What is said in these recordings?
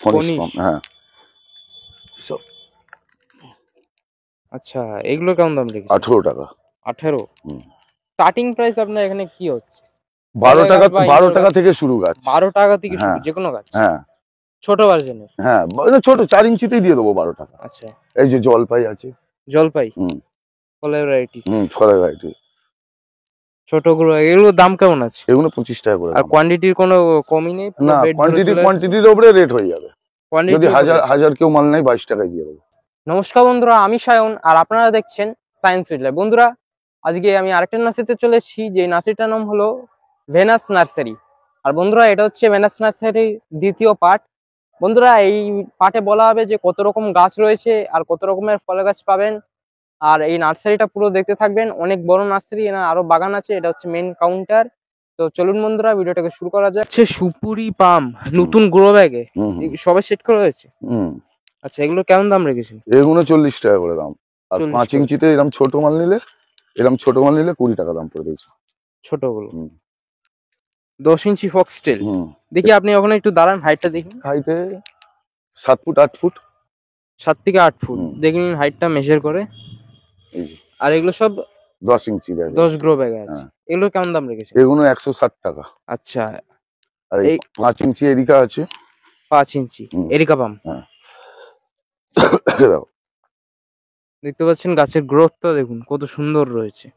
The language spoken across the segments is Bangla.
ফনিশ পাম, হ্যাঁ সব। আচ্ছা, এগুলো কেমন দাম রেখেছেন? 18 টাকা। 18? স্টার্টিং প্রাইস আপনার এখানে কি হচ্ছে? 12 টাকা, 12 টাকা থেকে শুরু গাছ। 12 টাকা থেকে শুরু, হ্যাঁ যে কোনো গাছ? হ্যাঁ ছোট ভার্জনের? হ্যাঁ, ছোট 4 ইঞ্চিতেই দিয়ে দেবো 12 টাকা। আচ্ছা, এই যে জলপাই আছে, জলপাই হুম ফলের ভ্যারাইটি, ফলের ভ্যারাইটি। ছোটগুলো এগুলোর দাম কেমন আছে? এগুলো 25 টাকা করে আর দাম। কোয়ান্টিটির কোনো কমই নেই? না, কোয়ান্টিটির উপরে রেট হয়ে যাবে। যদি হাজার কেউ মাল নেয় 22 টাকায় দিয়ে দেবো। নমস্কার বন্ধুরা, আমি সায়ন আর আপনারা দেখছেন সায়েন্স ফিল্ড। বন্ধুরা, আজকে আমি আরেকটা নার্সারিতে চলে এসেছি, যে নার্সারিটার নাম হলো ভেনাস নার্সারি। আর বন্ধুরা, এটা হচ্ছে ভেনাস নার্সারির দ্বিতীয় পার্ট। বন্ধুরা, এই পার্টে বলা হবে যে কত রকম গাছ রয়েছে আর কত রকমের ফলের গাছ পাবেন। আর এই নার্সারিটা পুরো দেখতে থাকবেন, অনেক বড় নার্সারি, এখানে আরো বাগান আছে, এটা হচ্ছে মেইন কাউন্টার। তো চলুন বন্ধুরা, ভিডিওটাকে শুরু করা যাক। সুপুরি পাম নতুন গ্রো ব্যাগে সবাই সেট করা হয়েছে। আচ্ছা, এগুলো কেমন দাম রেখেছেন? এগুলো 40 টাকা করে দাম। আর 5 ইঞ্চিতে এরকম ছোট মাল নিলে 20 টাকা দাম পড়ে দিয়েছে ছোটগুলো। 10 ইঞ্চি ফক্সটেল। দেখি আপনি ওখানে একটু দাঁড়ান, হাইটটা দেখুন। হাইটে 7 ফুট 8 ফুট, 7 থেকে 8 ফুট। দেখুন হাইটটা মেজার করে। আর এগুলো সব 10 ইঞ্চি ব্যাগ, 10 গ্রো ব্যাগ আছে। এগুলো কেমন দাম রেখেছেন? এগুলো 160 টাকা। আচ্ছা, আর এই 5 ইঞ্চি এরিকা আছে। 5 ইঞ্চি এরিকা পাম, হ্যাঁ দেখতে পাচ্ছেন গাছের গ্রোথটা দেখুন কত সুন্দর রয়েছে।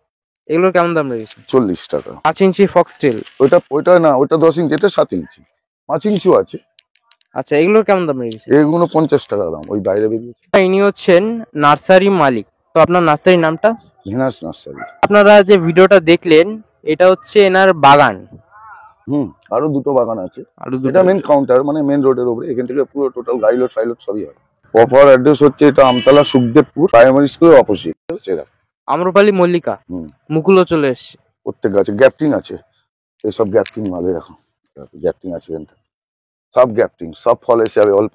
এগুলো কেমন দাম রেখেছেন? 40 টাকা। 5 ইঞ্চি ফক্সটেল। ওইটা না, ওটা 10 ইঞ্চি, এটা 7 ইঞ্চি, 5 ইঞ্চিও আছে। আচ্ছা, এগুলোর কেমন দাম রেখেছেন? এগুলো 50 টাকা দাম, ওই বাইরে বেরিয়েছে। ইনি হচ্ছেন নার্সারি মালিক। তো আপনার নার্সারির নামটা? Venus nursery. আপনারা যে ভিডিওটা দেখলেন, এটা হচ্ছে এনার বাগান। আরো দুটো বাগান আছে। এটা মেন কাউন্টার, মানে মেন রোডের উপরে। এখান থেকে পুরো টোটাল গাড়ি লোড ফাইলোড সবই হয়। প্রপার অ্যাড্রেস হচ্ছে এটা আমতলা সুখদেবপুর প্রাইমারি স্কুলের অপোজিট। আম্রপালি মল্লিকা, মুকুলও চলে এসছে। প্রত্যেক গাছে গ্যাপটিং আছে। এইসব গ্যাপটিং মালে দেখো, গ্যাপটিং আছে এখানটা, সব গ্যাপটিং, সব ফল এসে যাবে, অল্প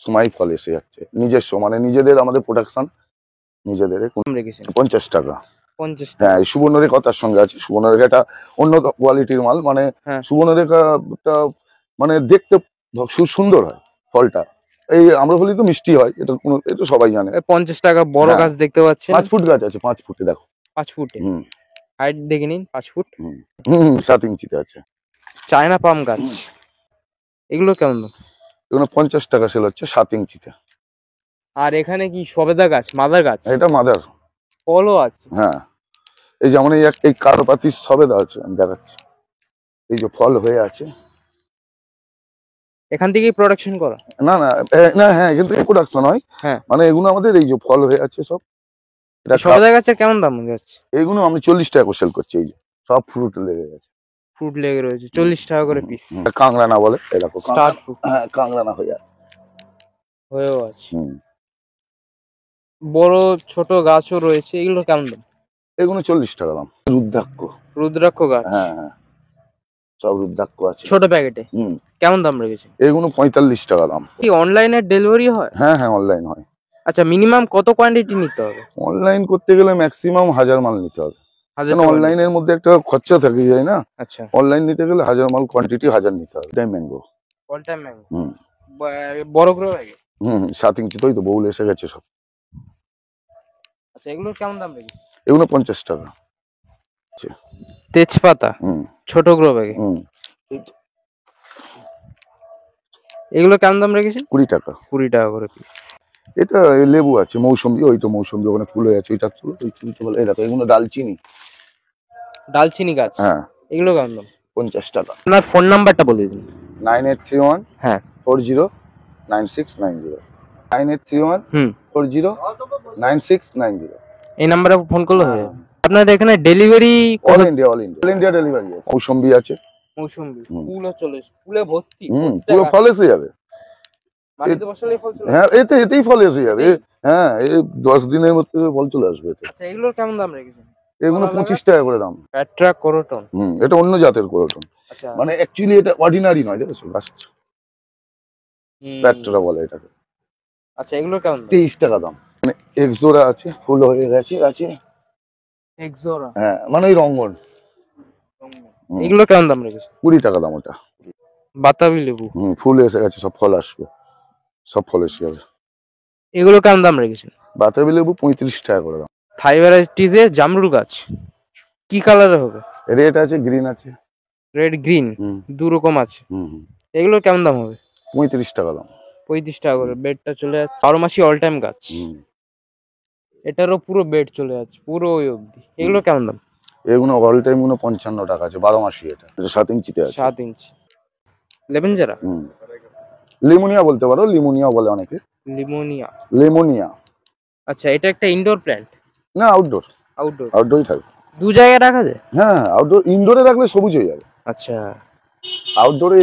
সময় ফল এসে যাচ্ছে। নিজস্ব, মানে নিজেদের, আমাদের প্রোডাকশন নিজেদের। 50 টাকা। 50 টাকা। হ্যাঁ, সুবর্ণরেখাটার সঙ্গে আছে। সুবর্ণরেখাটা অন্য কোয়ালিটির মাল, মানে সুবর্ণরেখাটা মানে দেখতে সুন্দর হয় ফলটা। এই আম্রপালি তো মিষ্টি হয়, এটা এটা সবাই জানে। 50 টাকা বড় গাছ দেখতে পাচ্ছেন। 5 ফুট গাছ আছে, 5 ফুটে দেখো। 5 ফুটে হাইট দেখে নিন, 5 ফুট। 7 ইঞ্চিতে আছে। চায়না পাম গাছ, এগুলো কেমন দাম? এগুলো 50 টাকা সেল হচ্ছে 7 ইঞ্চিতে। আর এখানে কি সবেদা গাছ, মাদার গাছ? এটা মাদার। ফলও আছে। হ্যাঁ, এই যেমন এই কারোপাতি সবেদা আছে, আমি দেখাচ্ছি। এই যে ফল হয়ে আছে, এখান থেকেই প্রোডাকশন করা? না না না, হ্যাঁ এখান থেকে প্রোডাকশন হয়। হ্যাঁ, মানে এগুলো আমাদের এই যে ফল হয়ে আছে সব। এটা সবেদা গাছের কেমন দাম যাচ্ছে? এইগুলো আমি 40 টাকা করে সেল করছি। এই যে সব ফ্রুট লেগে গেছে, ফ্রুট লেগে রয়েছে, 40 টাকা করে পিস। কাংরানা বলে, এই দেখো স্টার ফ্রুট। হ্যাঁ, কাংরানা হয়ে আছে, হয়েও আছে। বড় ছোট গাছও রয়েছে, এগুলো কেমন দাম? এগুলো 40 টাকা দাম। রুদ্রাক্ষ গাছ, হ্যাঁ হ্যাঁ, সব রুদ্রাক্ষ আছে ছোট প্যাকেটে। কেমন দাম রেখেছে? এগুলো 45 টাকা দাম। কি অনলাইনে ডেলিভারি হয়? হ্যাঁ হ্যাঁ, অনলাইন হয়। আচ্ছা, মিনিমাম কত কোয়ান্টিটি নিতে হবে? অনলাইন করতে গেলে ম্যাক্সিমাম 1000 মাল নিতে হবে। কারণ অনলাইনের মধ্যে একটা খরচা থাকে যায় না। আচ্ছা, অনলাইন নিতে গেলে 1000 মাল কোয়ান্টিটি 1000 নিতে হবে। Time mango, all time mango. বড় করে লাগে। 7 ইঞ্চি, তো বউল এসে গেছে সব। আচ্ছা, এগুলোর কেমন দাম রেখেছে? এগুলো 50 টাকা। তেজপাতা ছোট গ্রো ব্যাগে, এগুলো কেমন দাম রেখেছেন? 20 টাকা। 20 টাকা করে পিস। এটা লেবু আছে, মৌসুম্বি, ওইটা মৌসুম্বি, ওখানে ফুল হয়ে আছে, ওইটা ফুল, ওই ফুলটা বলে। এই দেখো, এগুলো ডালচিনি গাছ। হ্যাঁ, এগুলো কেমন দাম? 50 টাকা। আপনার ফোন নাম্বারটা বলে দিন। 9831 হ্যাঁ 409690, 9831 409690। এই নাম্বারে ফোন করলে হবে। আপনাদের এখানে ডেলিভারি অল ইন্ডিয়া ডেলিভারি আছে। মৌসুম্বি আছে, মৌসুম্বি ফুলও চলে, ফুলে ভর্তি, পুরো ফল এসে যাবে। মাটিতে বসালেই ফল চলে। হ্যাঁ, এতেই ফল এসে যাবে। হ্যাঁ, এই 10 দিনের মধ্যে ফল চলে আসবে। আচ্ছা, এগুলোর কেমন দাম রেখেছেন? এগুলো 25 টাকা করে দাম। প্যাট্রা করটন। এটা অন্য জাতের করটন। আচ্ছা, মানে অ্যাকচুয়ালি এটা অর্ডিনারি নয়, দেখেছো গাছ, প্যাট্রা বলে এটাকে। আচ্ছা, এগুলোর কেমন দাম? 23 টাকা দাম। মানে এক্সোরা আছে, ফুল হয়ে গেছে আছে। এক্সোরা, হ্যাঁ, মানে এই রঙ্গন। এগুলো কেমন দাম রেখেছে? 20 টাকা দাম ওটা। বাতাবি লেবু, ফুল এসে গেছে, সব ফল আসবে। সব ফলেসি হবে। এগুলো কেমন দাম রেখেছেন? বাতাবি লেবু 35 টাকা করে দাম। থাই ভ্যারাইটিজের জামরুল গাছ কি কালারের হবে? রেড আছে, গ্রিন আছে। রেড গ্রিন হুম দু রকম আছে। হুম। এগুলো কেমন দাম হবে? 35 টাকা দাম। 35 টাকা করে। বেডটা চলে যাচ্ছে 12 মাসি অল টাইম গাছ। হুম। এটারও পুরো বেড চলে যাচ্ছে পুরো ওই অবধি। এগুলো কেমন দাম? এগুলো অল টাইম 55 টাকা আছে, 12 মাসি। এটা 7 ইঞ্চিতে আছে। 7 ইঞ্চি লেভেঞ্জারা। হুম। লিমোনিয়া বলতে পারো, লিমোনিয়া বলে অনেকে। লিমোনিয়া। লিমোনিয়া। আচ্ছা এটা একটা ইনডোর প্ল্যান্ট? না, আউটডোর। আউটডোর। আউটডোরই থাকবে। দু জায়গায় রাখা যায়? হ্যাঁ, আউটডোর। ইনডোরে রাখলে সবুজ হয়ে যাবে। আচ্ছা। আউটডোরে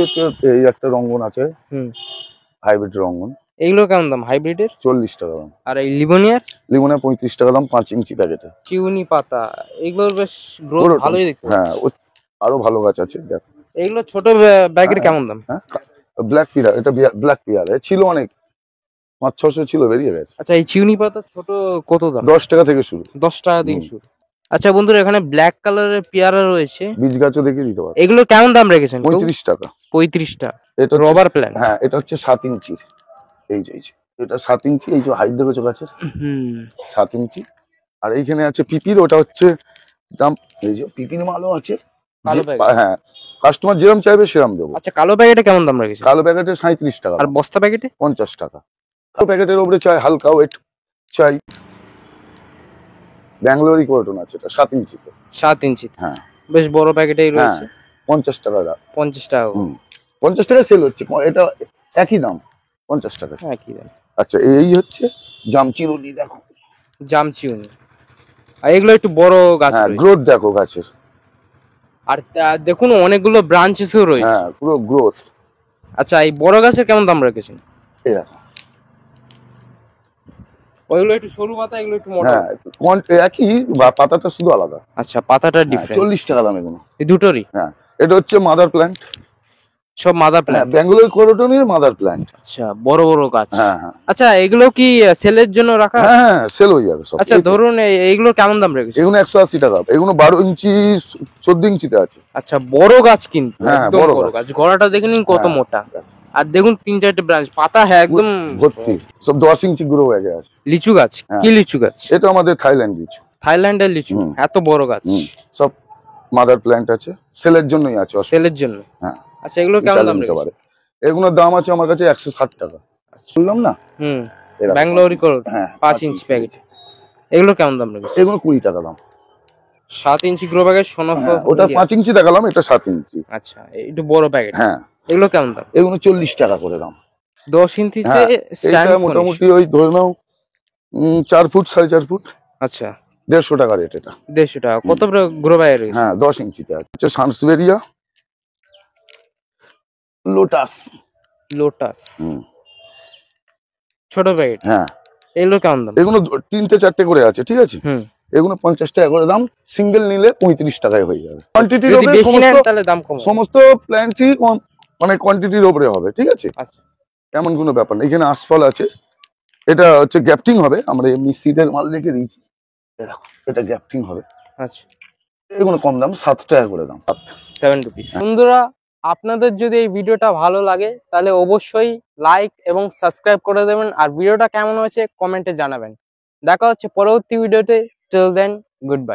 এই একটা রঙ্গন আছে, হুম। হাইব্রিড রঙ্গন। এগুলো কেমন দাম হাইব্রিডের? 40 টাকা দাম। আর এই লিমোনিয়ার? লিমোনিয়া 35 টাকা দাম, 5 ইঞ্চি প্যাকেটে। চিউনি পাতা এগুলোর বেশ গ্রোথ পুরোটা। ভালোই দেখতে হ্যাঁ, পাচ্ছি। আরো ভালো গাছ আছে দেখ। এগুলো ছোট ব্যাগের হ্যাঁ। কেমন দাম? হ্যাঁ, ব্ল্যাক পিয়ার। এটা ব্ল্যাক পিয়ার ছিল অনেক, 500-600 ছিল, বেরিয়ে গেছে। আচ্ছা এই চিউনি পাতা ছোট কত দাম? 10 টাকা থেকে শুরু। 10 টাকা থেকে শুরু। আচ্ছা বন্ধুরা এখানে ব্ল্যাক কালারের পেয়ারা রয়েছে, বীজ গাছও দেখিয়ে দিতে পারো। এগুলো কেমন দাম রেখেছেন? 35 টাকা। 35 টাকা। এটা রবার প্ল্যান্ট। হ্যাঁ, এটা হচ্ছে 7 ইঞ্চির। এই যে এটা 7 ইঞ্চি। এই যে হাইট দেখেছো গাছের, হুম। 7 ইঞ্চি। আর এইখানে আছে পিপির, ওটা হচ্ছে দাম। এই যে পিপির মালও আছে। কালো ব্যাগ। হ্যাঁ, কাস্টমার যেরকম চাইবে সেরকম দেবো। আচ্ছা কালো প্যাকেটে কেমন দাম রেখেছেন? কালো প্যাকেটে 37 টাকা। আর বস্তা প্যাকেটে? 50 টাকা। কালো প্যাকেটের উপরে চাই হালকা ওয়েট চাই। ব্যাঙ্গালোরি কোরটন আছে, এটা 7 ইঞ্চিতে। 7 ইঞ্চি। হ্যাঁ। বেশ বড় প্যাকেটেই রয়েছে। 50 টাকা দাম। 50 টাকা। 50 টাকা সেল হচ্ছে। এটা একই দাম, 50 টাকা। হ্যাঁ কি দাম? আচ্ছা, এই হচ্ছে জামচিরুলি, দেখো। জামচিউনি। আর এগুলো একটু বড় গাছ হ্যাঁ, রয়েছে। গ্রোথ দেখো গাছের। আর দেখুন অনেকগুলো ব্রাঞ্চেসও রয়েছে। হ্যাঁ, পুরো গ্রোথ। আচ্ছা এই বড় গাছের কেমন দাম রেখেছেন? এই দেখো। ওইগুলো একটু সরু পাতা, এগুলো একটু মোটা। হ্যাঁ, একই, পাতাটা শুধু আলাদা। আচ্ছা পাতাটা ডিফারেন্ট। 40 টাকা দাম এগুলো। এই দুটোরই? হ্যাঁ, এটা হচ্ছে মাদার প্ল্যান্ট। সব মাদার হ্যাঁ, প্ল্যান্ট। ব্যাঙ্গালোর কোরটনের মাদার প্ল্যান্ট। আচ্ছা বড় বড় গাছ। হ্যাঁ হ্যাঁ আচ্ছা এগুলো কি সেলের জন্য রাখা? হ্যাঁ, সেল হয়ে যাবে সব। আচ্ছা ধরুন এইগুলো কেমন দাম রেখেছেন? এগুলো 180 টাকা। এগুলো 12 ইঞ্চি 14 ইঞ্চিতে আছে। আচ্ছা বড় গাছ কিন্তু হ্যাঁ, একদম বড় বড় গাছ। গাছ। গড়াটা দেখে নিন কত হ্যাঁ। মোটা। আর দেখুন 3-4টে ব্রাঞ্চ, পাতা হ্যাঁ একদম ভর্তি। সব 10 ইঞ্চি গ্রো ব্যাগে আছে। লিচু গাছ? হ্যাঁ। কি লিচু গাছ? এটা আমাদের থাইল্যান্ড লিচু। থাইল্যান্ডের লিচু। হুম। এত বড় গাছ। সব মাদার প্ল্যান্ট আছে, সেলের জন্যই আছে। সেলের জন্য? হ্যাঁ। আচ্ছা এগুলো কেমন চাইলে দাম নিতে রেখেছেন? পারে। এগুলোর দাম আছে আমার কাছে 160 টাকা। শুনলাম না? হুম। এরকম। ব্যাঙ্গালোরি কোরট হ্যাঁ, 5 ইঞ্চি প্যাকেট। এগুলো কেমন দাম রেখেছেন? এগুলো 20 টাকা দাম। 7 ইঞ্চি গ্রো ব্যাগের সোনাফ। হ্যাঁ, ওটা 5 ইঞ্চি দেখালাম, এটা 7 ইঞ্চি। আচ্ছা একটু বড় প্যাকেট। হ্যাঁ। এগুলো কেমন দাম? এগুলো 40 টাকা করে দাম। 10 ইঞ্চিতে হ্যাঁ, স্ট্যান্ড এটা মোটামুটি ওই ধরে নাও 4 ফুট 4.5 ফুট। আচ্ছা 150 টাকা রেট এটা। 150 টাকা। কত গ্রো ব্যাগ রয়েছে? হ্যাঁ, 10 ইঞ্চিতে আছে। সানসবেরিয়া, লোটাস। লোটাস হুম। ছোট প্যাকেট। হ্যাঁ, এগুলো কেমন দাম? এগুলো 3-4টে করে আছে, ঠিক আছে। হুম। এগুলো 50 টাকা করে দাম। সিঙ্গেল নিলে 35 টাকায় হয়ে যাবে। কোয়ান্টিটির যদি উপরে বেশি নেন তাহলে দাম কম হবে। সমস্ত প্ল্যান্টই মানে কোয়ান্টিটির উপরে হবে, ঠিক আছে। আচ্ছা এমন কোনো ব্যাপার না। এখানে আশফল আছে, এটা হচ্ছে গ্যাপটিং হবে। আমরা এমনি সিডের মাল রেখে দিয়েছি। এই দেখো, এটা গ্যাপটিং হবে। আচ্ছা এগুলো কম দাম, 7 টাকা করে দাম। 7 রুপিস। বন্ধুরা আপনাদের যদি এই ভিডিওটা ভালো লাগে তাহলে অবশ্যই লাইক এবং সাবস্ক্রাইব করে দেবেন। আর ভিডিওটা কেমন হয়েছে কমেন্টে জানাবেন। দেখা হচ্ছে পরবর্তী ভিডিওতে। Till then good by.